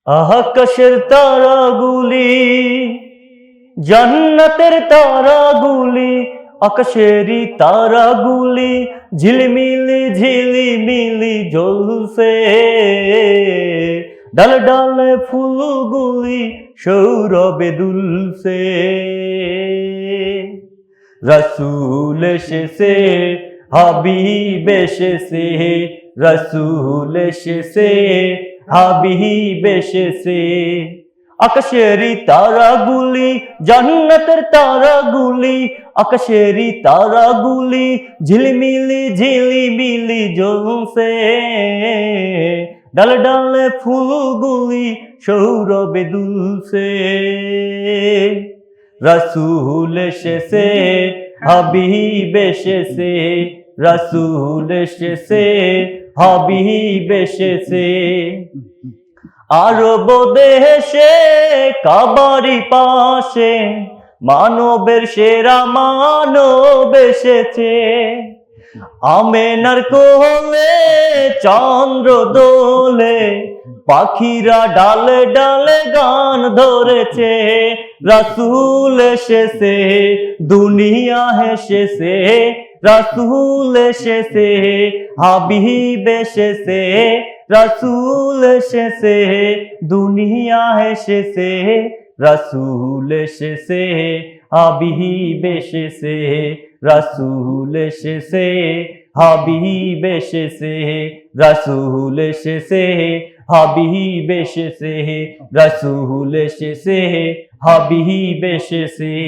আকাশের তারাগুলি, জান্নাতের তারাগুলি, আকাশেরই তারাগুলি ঝিলমিলি ঝিলিমিলি জ্বলছে। ডালে ডালে ফুলগুলি সৌরভে দুলছে। রাসূল এসেছে, হাবিব এসেছে, রাসূল এসেছে, হাবিব এসেছে। আকাশেরই তারাগুলি, জান্নাতের তারাগুলি, আকাশেরই তারাগুলি ঝিলমিলি ঝিলিমিলি জ্বলছে। ডালে ডালে ফুলগুলি সৌরভে দুলছে। রাসূল এসেছে, হাবিব এসেছে, রাসূল এসেছে, হাবিব এসেছে। আরব দেশে কাবারি পাশে মানবের সেরা মানব এসেছে। আমেনার কোলে চন্দ্র দোলে, পাখিরা ডালে ডালে গান ধরেছে। রাসূল এসেছে, দুনিয়া হেসেছে, রাসূল এসেছে, হাবিব এসেছে, রাসূল এসেছে, দুনিয়া হেসেছে। রাসূল এসেছে, হাবিব এসেছে, রাসূল এসেছে, হাবিব এসেছে, রাসূল এসেছে, হাবিব এসেছে, রাসূল এসেছে, হাবিব এসেছে।